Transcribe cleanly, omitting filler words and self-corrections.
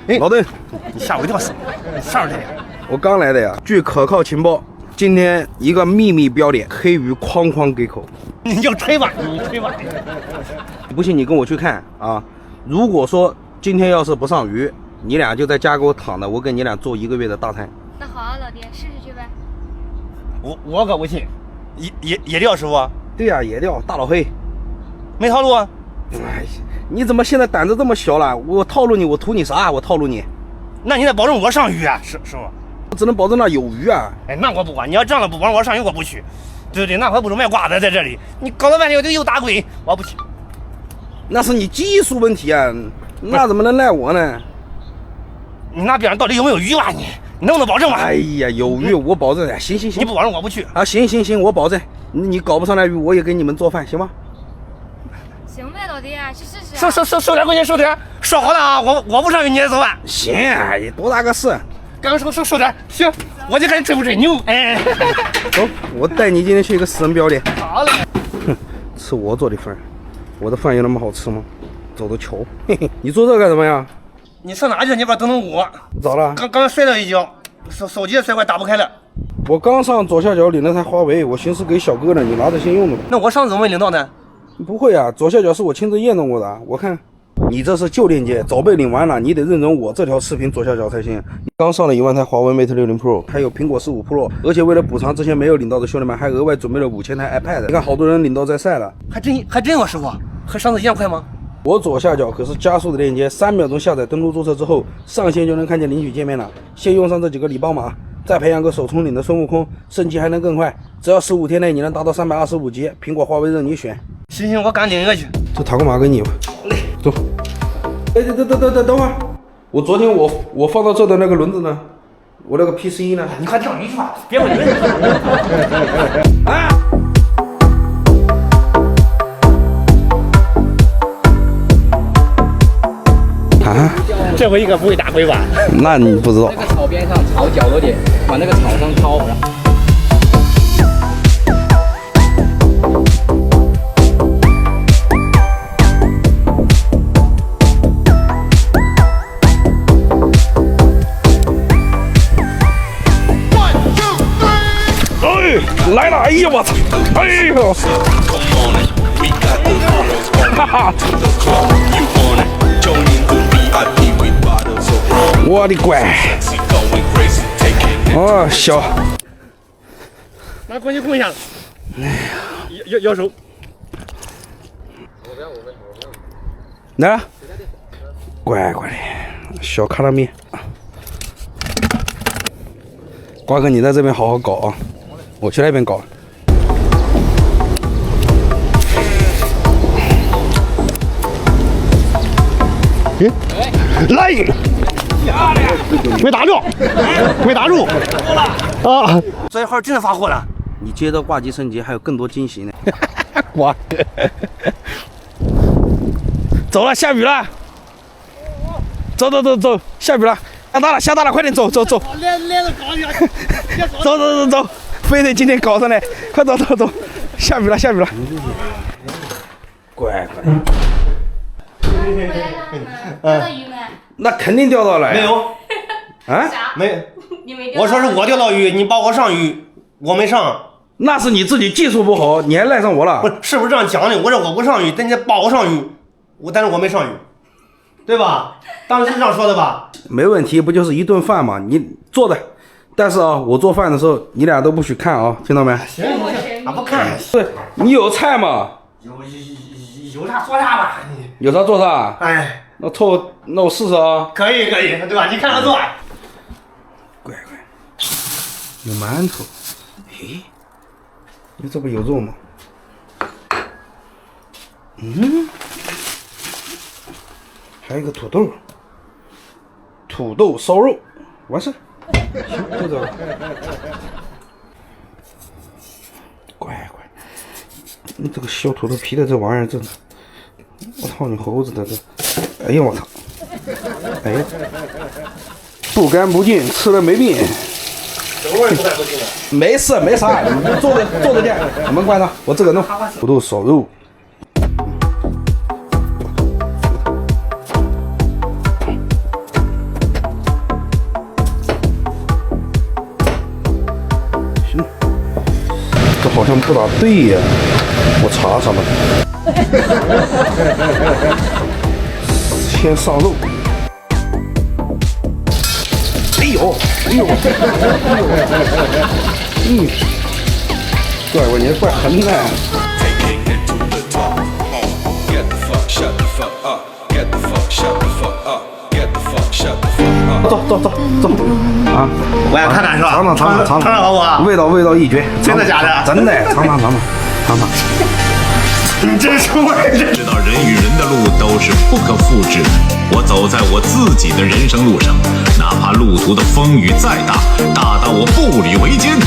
嘿，老邓，你吓我一跳，啥时候来的？我刚来的呀。据可靠情报，今天一个秘密标点，黑鱼哐哐给口。你就吹吧，你吹吧。不信你跟我去看啊。如果说今天要是不上鱼，你俩就在家给我躺着，我给你俩做1个月的大餐。那好啊，老爹，试试去呗。我可不信，野钓师傅？对呀、野钓大老黑，没套路啊？哎，你怎么现在胆子这么小了？我套路你，我图你啥？我套路你，那你得保证我上鱼啊，师傅。我只能保证那有鱼啊。哎，那我不管，你要这样了不保证我上鱼，我不去。对对，那还不如卖瓜子在这里。你搞了半天又打鬼，我不去。那是你技术问题啊，那怎么能赖我呢？你那边上到底有没有鱼吧？你能不能保证吧？哎呀，有鱼我保证。行行行，你不保证我不去啊！行，我保证。你搞不上来鱼，我也给你们做饭，行吗？行呗，老爹，去试试、啊。收点块钱，收点。说好了啊，我不上鱼，你也做饭。行，哎，多大个事？赶快收点。行，我就看你吹不吹牛。哎，走，我带你今天去一个私人标点。好嘞。哼，吃我做的饭，我的饭有那么好吃吗？走着瞧。嘿嘿，你做这干什么呀？你上哪去？你把等等我。咋了？刚摔了一跤，手机也摔坏，打不开了。我刚上左下角领了台华为，我寻思给小哥呢，你拿着先用着吧。那我上次怎么没领到呢？不会啊，左下角是我亲自验证过的。我看你这是旧链接，早被领完了，你得认准我这条视频左下角才行。刚上了1万台华为 Mate 60 Pro， 还有苹果15 Pro， 而且为了补偿之前没有领到的兄弟们，还额外准备了5000台 iPad。你看好多人领到在晒了，还真有师傅，和上次一样快吗？我左下角可是加速的链接，3秒钟下载登录注册之后，上线就能看见领取界面了。先用上这几个礼包码，再培养个手冲领的孙悟空，升级还能更快。只要15天内你能达到325级，苹果、华为任你选。行，我赶紧领个去。这塔克马给你吧，走。哎，等会儿，我昨天我放到这的那个轮子呢？我那个 PC 呢？你快等一句吧，别问人。啊！啊！这回应该不会打回吧？那你不知道。那个草边上草角落点，往那个草上掏。哎，来了！哎呀，我操！哎呦！哈哈！我的乖！哦，小。拿关系控一下。哎呀，摇手。来，乖乖的，小卡拉米。瓜哥，你在这边好好搞啊，我去那边搞。来，没打着，没打住。啊，这一号真的发货了。你接着挂机升级，还有更多惊喜呢。哇！走了，下雨了。走，下雨了，下大了，快点走。连着搞下去。走，非得今天搞上来，快走，下雨了。乖。回来了，钓到鱼没？那肯定钓到了呀。没有啊？啥？没。你没钓到？我说是我钓到鱼，你把我上鱼，我没上。那是你自己技术不好，你还赖上我了。是不是这样讲的？我说我不上鱼，但你把我上鱼，但是我没上鱼，对吧？当时是这样说的吧？没问题，不就是一顿饭吗？你做的，但是啊，我做饭的时候你俩都不许看啊，听到没？行，俺不看。对，你有菜吗？有啥说啥吧。有啥做啥？哎，那我试试啊。可以，对吧？你看着做。乖，有馒头。嘿，你这不有肉吗？还有一个土豆烧肉，完事。行，就这个。乖，你这个小土豆皮的这玩意儿真的，我操你猴子的这！哎呀我操！哎呀，不干不净，吃了没病。没事，没啥，你坐着去，把门关上，我自个弄。土豆烧肉。像不大对呀，我查查吧。先上肉。哎呦，哎呦，怪我你怪狠呢。走走走走啊！我想看看是吧？尝尝好不好？味道一绝，真的假的？真的，尝尝。你真是我知道人与人的路都是不可复制的。我走在我自己的人生路上，哪怕路途的风雨再大，大到我步履维艰。